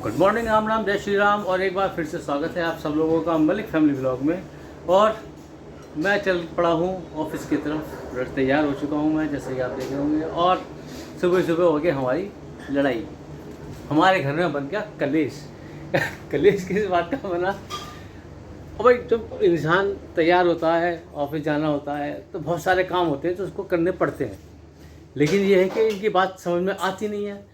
Good morning, Ram Ram, जय श्री राम। और एक बार फिर से स्वागत है आप सब लोगों का मलिक फैमिली व्लॉग में। और मैं चल पड़ा हूँ ऑफिस की तरफ, तैयार हो चुका हूँ मैं, जैसे कि आप देख रहे होंगे। और सुबह सुबह हो गई हमारी लड़ाई। हमारे घर में बन गया कलेश। कलेश किस बात का बना? और भाई जब इंसान तैयार होता है, ऑफिस जाना होता है, तो बहुत सारे काम होते हैं तो उसको करने पड़ते हैं। लेकिन ये है कि इनकी बात समझ में आती नहीं है,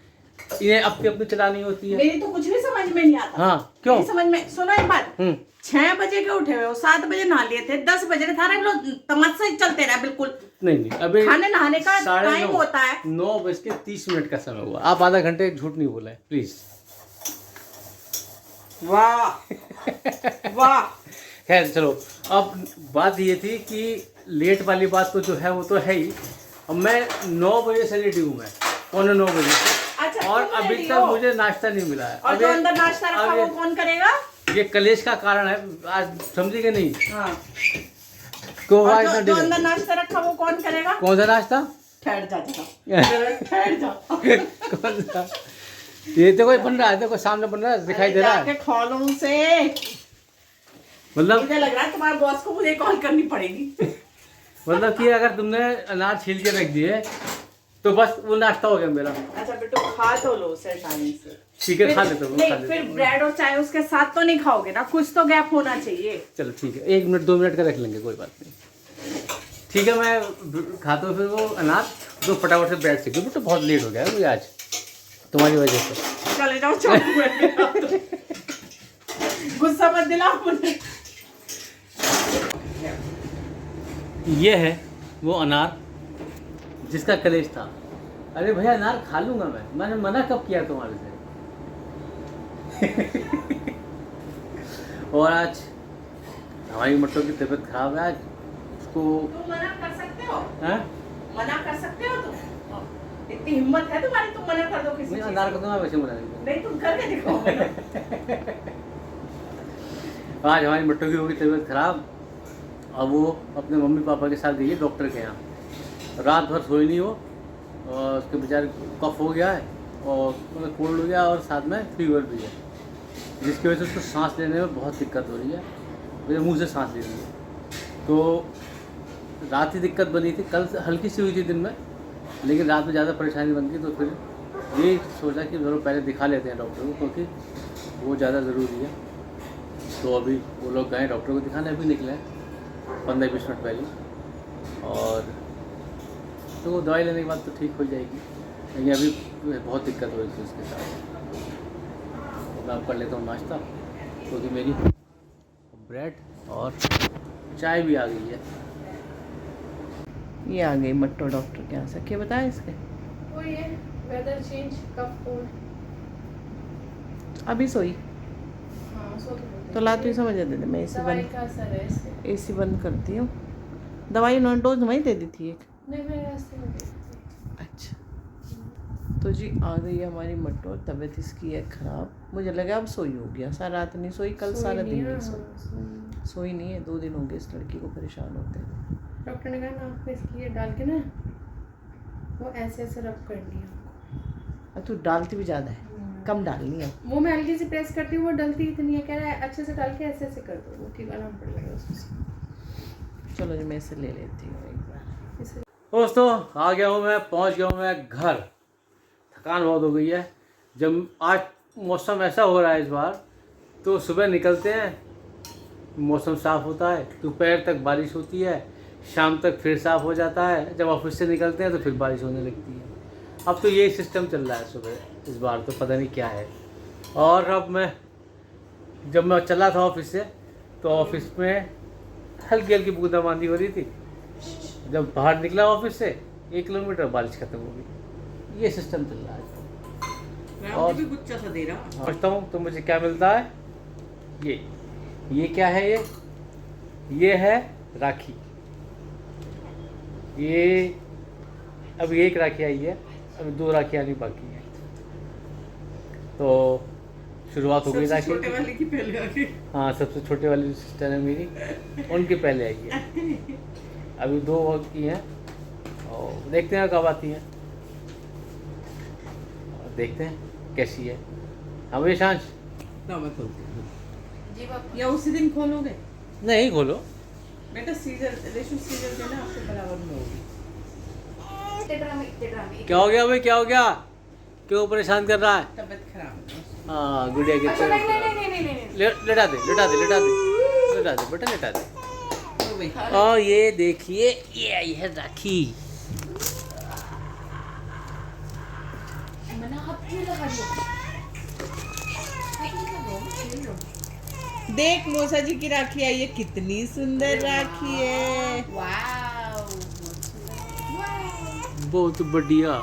इन्हें अपनी अपनी चलानी होती है। मेरी तो कुछ भी समझ में नहीं आता। हाँ, क्यों? नहीं समझ में। सुनो एक बात, 6 बजे के उठे हुए हो, 7 बजे नहा लिए थे, 10 बजे थारा लोग तमाशा ही चलते रहा। बिल्कुल नहीं, अभी खाने नहाने का टाइम होता है। 9:30 का समय हुआ। आप आधा घंटे झूठ नहीं बोला है प्लीज। वाह वाह। खैर चलो, अब बात ये थी कि लेट वाली बात तो जो है वो तो है ही। अब मैं 9 बजे से रेडी हूँ, मैं 8:45 से। अच्छा, और अभी तक मुझे नाश्ता नहीं मिला है। और जो अंदर नाश्ता रखा वो कौन करेगा? ये कलेश का कारण है, आज समझेंगे नहीं। हाँ। तो और आज जो अंदर नाश्ता रखा वो कौन करेगा? कौन सा नाश्ता? ठहर जा ठहर जा। कौन सा? ये तो कोई बन रहा है, देखो सामने बन रहा है, दिखाई दे रहा है। खा लो उसे। मतलब मुझे लग रहा है तुम्हारे बॉस को मुझे कॉल करनी पड़ेगी। मतलब कि अगर तुमने अनार छील के रख दिए तो बस वो नाश्ता हो गया मेरा। अच्छा बेटो, खा तो लो उसे टाइम से। ठीक है, खा लेते हो। नहीं, फिर ब्रेड और चाय उसके साथ तो नहीं खाओगे ना, कुछ तो गैप होना चाहिए। चलो ठीक है, 1 मिनट 2 मिनट का रख लेंगे, कोई बात नहीं। ठीक है, मैं खाता हूँ फिर वो अनार, तो फटाफट से ब्रेड सीख तो बहुत लेट हो गया है मुझे आज तुम्हारी वजह से। चले जाओ, गुस्सा मत दिलाओ मुझे। ये है वो अनार जिसका कलेश था। अरे भैया, अनार खा लूंगा मैंने मना कब किया तुम्हारे से? और आज हमारी मट्टो की तबीयत खराब है, आज उसको तुम मना कर सकते हो? हैं? मना कर सकते हो तुम? इतनी हिम्मत है तुम्हारी, तुम मना कर दो किसी चीज अनार को तो मैं वैसे मना नहीं। नहीं, तुम करके दिखाओ। आज हमारी मट्टो की होगी तबीयत खराब। अब वो अपने मम्मी पापा के साथ गई है डॉक्टर के यहाँ। रात भर सोई नहीं हो, और उसके बेचारे कफ हो गया है, और मतलब कोल्ड हो गया, और साथ में फीवर भी है, जिसकी वजह से उसको सांस लेने में बहुत दिक्कत हो रही है। मेरे मुंह से सांस ले रही है। तो रात ही दिक्कत बनी थी, कल हल्की सी हुई थी दिन में, लेकिन रात में ज़्यादा परेशानी बन गई। तो फिर ये सोचा कि चलो पहले दिखा लेते हैं डॉक्टर को, क्योंकि वो ज़्यादा ज़रूरी है। तो अभी वो लोग गए डॉक्टर को दिखाने, अभी निकले 15-20 मिनट पहले। और तो वो दवाई लेने के बाद तो ठीक हो जाएगी, लेकिन अभी बहुत दिक्कत हो रही थी उसके साथ। तो मैं अब कर लेता हूँ नाश्ता, क्योंकि मेरी ब्रेड और चाय भी आ गई है। ये आ गई मट्टो डॉक्टर के यहाँ से। क्या बताया इसके? वो ये वेदर चेंज, कफ कोल्ड। अभी सोई हाँ, सो तो ला तू समझ दे दे। मैं दवाई का असर है इसके। एसी बंद करती हूँ। दवाई उन्होंने डोज वहीं दे दी थी एक। नहीं, मेरे रास्ते में दे दी। अच्छा, तो जी आ गई है हमारी मट्टो। तबीयत इसकी है ख़राब। मुझे लगा अब सोई हो गया, सारा रात नहीं सोई, कल सारा दिन नहीं सोई। सोई नहीं है, 2 दिन हो गए इस लड़की को परेशान होते हैं। डॉक्टर ने कहा नाक पे इसकी ये डाल के ना, वो ऐसे ऐसे रब करनी है। अब तू डालती भी ज़्यादा है, कम डालनी है। वो मैं हल्की से प्रेस करती हूँ, वो डलती इतनी है। कह रहा है अच्छे से डाल के ऐसे ऐसे कर दो, वो ठीक आराम पड़ जाएगा उसको। चलो जी, मैं इसे ले लेती हूँ एक बार। इसे दोस्तों, आ गया हूँ मैं, पहुँच गया हूँ मैं घर। थकान बहुत हो गई है। जब आज मौसम ऐसा हो रहा है इस बार, तो सुबह निकलते हैं मौसम साफ़ होता है, दोपहर तक बारिश होती है, शाम तक फिर साफ़ हो जाता है, जब ऑफिस से निकलते हैं तो फिर बारिश होने लगती है। अब तो यही सिस्टम चल रहा है सुबह इस बार, तो पता नहीं क्या है। और अब जब मैं चला था ऑफिस से, तो ऑफिस में हल्की हल्की बूंदाबांदी हो रही थी। जब बाहर निकला ऑफिस से 1 किलोमीटर, बारिश खत्म हो गई। ये सिस्टम चल रहा है। और भी गुच्चा सा दे रहा। समझता हूँ तो मुझे क्या मिलता है। ये क्या है? ये है राखी। ये अभी 1 राखी आई है, अभी 2 राखी आनी बाकी है। तो शुरुआत हो गई राखी। छोटे वाले की पहले आ गई। हाँ, सबसे छोटे वाली सिस्टर है मेरी, उनकी पहले आई है। अभी 2 वक्त की हैं, और देखते हैं कब आती हैं, और देखते हैं कैसी है। हाँ भाई शांत। ना मैं खोलती हूँ। जी पापा। या उसी दिन खोलोगे? नहीं खोलो। बेटा सीजर रेशु सीजर देना आपके बराबर में होगी। इतने ड्रामे क्या हो गया भाई, क्या हो गया? क्यों परेशान कर रहा है? तबीयत खराब है। हाँ गुड़िया की अच्छा तबीयत नहीं खराब। नहीं नहीं नहीं नहीं लेटा दे लेटा दे लेटा दे लेटा दे बेटा लेटा दे। तो भाई और ये देखिए ये आई है राखी। मैंने हाथ क्यों लगा दिया? खेल लो। देख मौसा जी की राखी आई है, कितनी सुंदर राखी है। वाओ बहुत बढ़िया।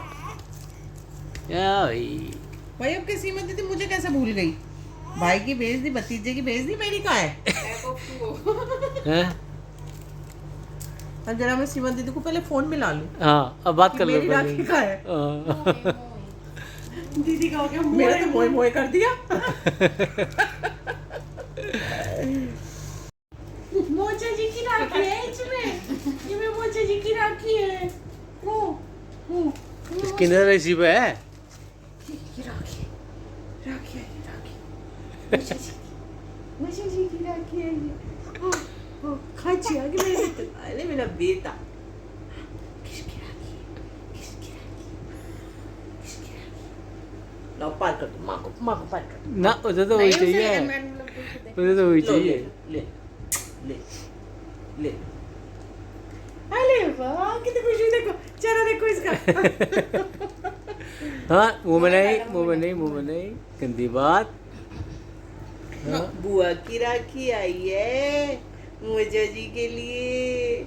या भाई भाई अब की सीमा दीदी मुझे कैसे भूल गई? भाई की भेज दी, भतीजे की भेज दी, मेरी कहाँ है? हैं? अब जरा मैं सीमा दीदी को पहले फोन मिला लूं हाँ अब बात कि कर लो मेरी पहले। राखी कहाँ है। हाँ। दीदी का हो गया मेरा तो मोए मोए कर दिया। मोचा जी की राखी है इसमें, ये मोचा जी की राखी है। ओ इसके अंदर ऐसी पे है। ये राखी राखी है, ये राखी मोचा जी की राखी है ये। ओ खाची आ गई मेरे बेटे। अरे मेरा बेटा किसकी राखी है? किसकी राखी? किसकी राखी? लो पार कर दो, माँ को पार कर दो। ना उधर तो वही चाहिए, उधर तो वही लो, चाहिए। ले ले ले। अरे वाह कितनी खुशी, देखो चेहरा देखो इसका। हाँ मुंह में नहीं मुंह में नहीं मुंह में नहीं, गंदी बात। हाँ। बुआ की राखी आई है मोजा जी के लिए।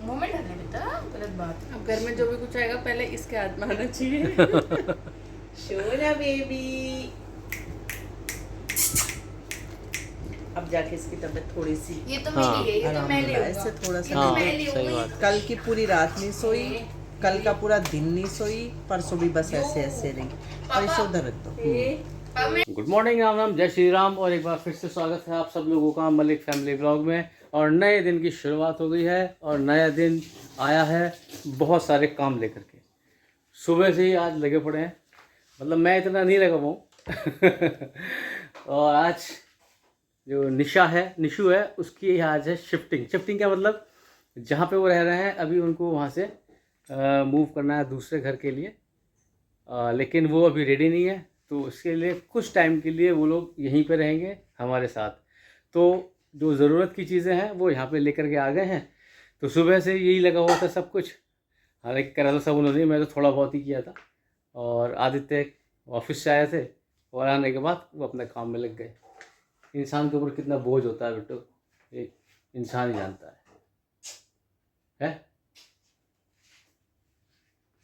मुंह में डालने बेटा, गलत बात। अब घर में जो भी कुछ आएगा पहले इसके हाथ में आना चाहिए। शोना बेबी। अब जाके इसकी तबीयत थोड़ी सी ये तो हाँ, मैं ये तो मैं ले ऐसे थोड़ा सा हाँ मैं ले सही लूंगी। बात। कल की पूरी रात नहीं सोई, कल का पूरा दिन नहीं सोई, परसों भी बस ऐसे ऐसे रही। और इसे उधर रख दो। गुड मॉर्निंग, राम राम, जय श्री राम। और एक बार फिर से स्वागत है आप सब लोगों का मलिक फैमिली ब्लॉग में। और नए दिन की शुरुआत हो गई है और नया दिन आया है बहुत सारे काम लेकर के। सुबह से ही आज लगे पड़े हैं, मतलब मैं इतना नहीं लगा पाऊँ। और आज जो निशु है उसकी आज है शिफ्टिंग। शिफ्टिंग क्या मतलब, जहाँ पे वो रह रहे हैं अभी उनको वहाँ से मूव करना है दूसरे घर के लिए। लेकिन वो अभी रेडी नहीं है, तो उसके लिए कुछ टाइम के लिए वो लोग यहीं पे रहेंगे हमारे साथ। तो जो ज़रूरत की चीज़ें हैं वो यहाँ पे लेकर के आ गए हैं। तो सुबह से यही लगा हुआ था सब कुछ, हालांकि करा तो सब उन्होंने, मैं तो थोड़ा बहुत ही किया था। और आदित्य ऑफिस से आए थे और आने के बाद वो अपने काम में लग गए। इंसान के ऊपर कितना बोझ होता है बेटो, एक इंसान ही जानता है?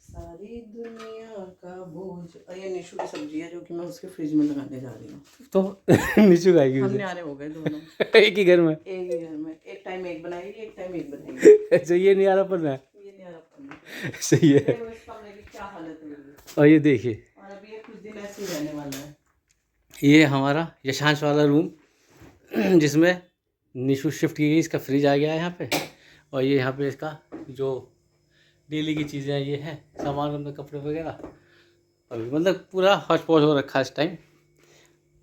सारी दुनिया का बोझ। और ये निशु की सब्जी है जो कि मैं उसके फ्रिज में लगाने जा रही हूँ। तो नीचू खाएगी हम उसे? न्यारे हो गए दोनों। एक ही घर में? एक ही घर में, एक टाइम एक बनाएगी, एक टाइम एक बनाएगी। अच्छा ये नहीं आ रहा पर ये नहीं आ रहा। सही है। उस कमरे की क्या हालत होगी। और ये देखिए, और अभी ये कुछ दिन ऐसे ही रहने वाला है। ये हमारा यशांश वाला रूम जिसमें निशु शिफ्ट की गई। इसका फ्रिज आ गया है यहाँ पे। और ये यहाँ पे इसका जो डेली की चीज़ें हैं ये हैं सामान, अपने कपड़े वगैरह। अभी मतलब पूरा हौच पौच हो रखा है इस टाइम।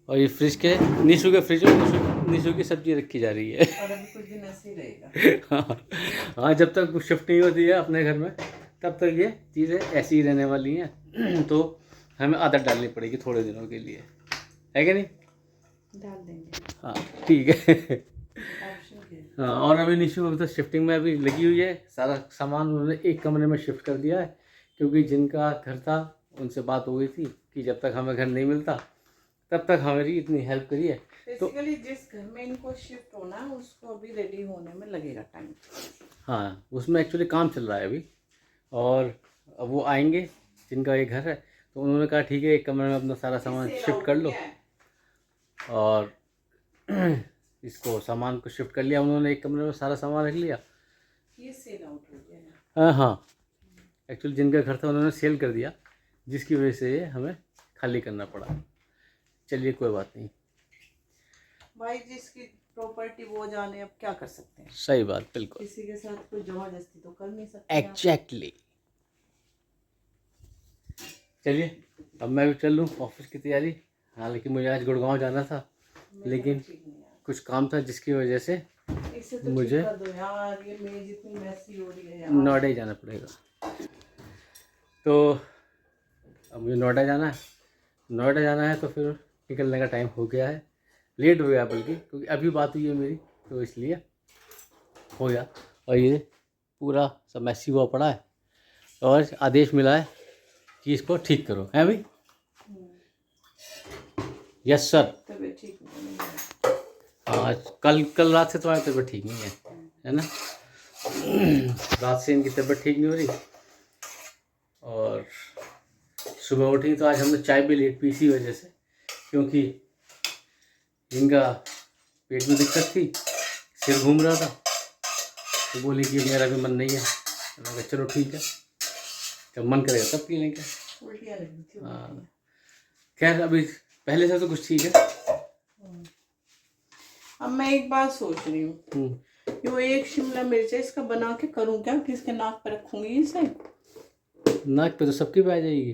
और ये फ्रिज के निशु के फ्रिज में निशु की सब्जी रखी जा रही है। और अभी कुछ दिन ऐसे ही रहेगा। हाँ जब तक शिफ्ट नहीं होती है अपने घर में तब तक ये चीज़ें ऐसी ही रहने वाली हैं। तो हमें आदत डालनी पड़ेगी थोड़े दिनों के लिए, है कि नहीं? डाल देंगे। हाँ ठीक है। ऑप्शन के। हाँ और अभी निशु अभी तो शिफ्टिंग में अभी लगी हुई है। सारा सामान उन्होंने एक कमरे में शिफ्ट कर दिया है, क्योंकि जिनका घर था उनसे बात हो गई थी कि जब तक हमें घर नहीं मिलता तब तक हमारी इतनी हेल्प करिए। तो बेसिकली जिस घर में इनको शिफ्ट होना है उसको अभी रेडी होने में लगेगा टाइम। हाँ उसमें एक्चुअली काम चल रहा है अभी। और अब वो आएंगे जिनका ये घर है, तो उन्होंने कहा ठीक है एक कमरे में अपना सारा सामान शिफ्ट कर लो। और इसको सामान को शिफ्ट कर लिया उन्होंने, एक कमरे में सारा सामान रख लिया। ये सेल आउट हो गया है। हाँ एक्चुअली जिनका घर था उन्होंने सेल कर दिया, जिसकी वजह से ये हमें खाली करना पड़ा। चलिए कोई बात नहीं, भाई जिसकी प्रॉपर्टी वो जाने, अब क्या कर सकते हैं। सही बात, बिल्कुल किसी के साथ कोई जबरदस्ती तो कर नहीं सकते आप। एग्जैक्टली। चलिए अब मैं भी चल लूँ ऑफिस की तैयारी। हालांकि मुझे आज गुड़गांव जाना था, लेकिन कुछ काम था जिसकी वजह से इसे तो मुझे ठीक कर दो यार, ये मेज इतनी मैसी हो रही है यार। नोएडा ही जाना पड़ेगा। तो अब मुझे नोएडा जाना है तो फिर निकलने का टाइम हो गया है, लेट हो गया बल्कि, क्योंकि अभी बात हुई है मेरी तो इसलिए हो गया। और ये पूरा सब मैसी हुआ पड़ा है और आदेश मिला है कि इसको ठीक करो, है भाई? Yes sir. तबीयत ठीक नहीं है। आज कल रात से तुम्हारी तबीयत ठीक नहीं है ना? रात से इनकी तबीयत ठीक नहीं हो रही और सुबह उठी तो आज हमने चाय भी लेट पी इसी वजह से, क्योंकि इनका पेट में दिक्कत थी, सिर घूम रहा था, तो बोली कि मेरा भी मन नहीं है। मैंने कहा चलो ठीक है, जब मन करेगा तब पी लेंगे। उल्टियाँ लगी थी। हाँ, खैर अभी पहले से तो कुछ ठीक है। अब मैं एक बात सोच रही हूँ, वो एक शिमला मिर्च है, इसका बना के करूँ क्या? किसके नाक पर रखूंगी इसे? नाक पे तो सबकी पे आ जाएगी।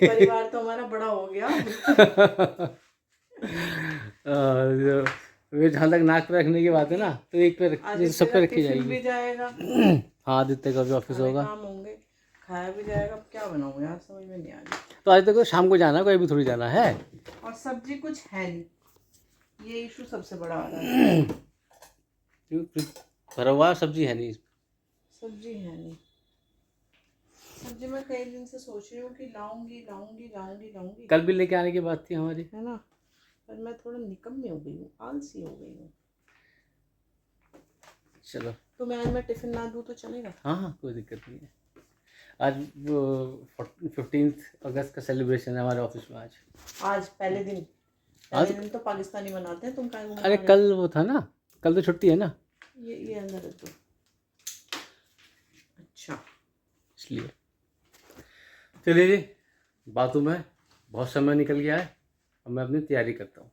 परिवार तो हमारा बड़ा हो गया। वे जहाँ तक नाक पे रखने की बात है ना, तो एक पे सब पे रखी जाएगी। भी जाएगा। हाँ, आदित्य का भी ऑफिस होगा, काम होंगे, खाया भी जाएगा। अब क्या बनाऊँ यार, समझ में नहीं आ रही। तो आदित्य को शाम को जाना है, कोई भी थोड़ी जाना है। और सब्जी कुछ है नहीं, ये इशू सबसे बड़ा आ रहा है। भरा हुआ सब्जी है नहीं, सब्जी है नहीं। सब्जी मैं कई दिन से सोच रही हूँ कि लाऊंगी। कल भी लेके आने की बात थी हमारी, है ना, पर मैं थोड़ा निकम्मी हो गई हूँ, आलसी हो गई हूँ। चलो तो मैं टिफिन ना दूँ तो चलेगा? हाँ, कोई दिक्कत नहीं है। आज वो 15 अगस्त का सेलिब्रेशन है हमारे ऑफिस में। आज पहले दिन तो पाकिस्तानी मनाते हैं, तुम क्या? अरे कल वो था ना, कल तो छुट्टी है ना। ये अंदर रख दो। अच्छा, इसलिए चलिए जी, बातों में बहुत समय निकल गया है, अब मैं अपनी तैयारी करता हूँ।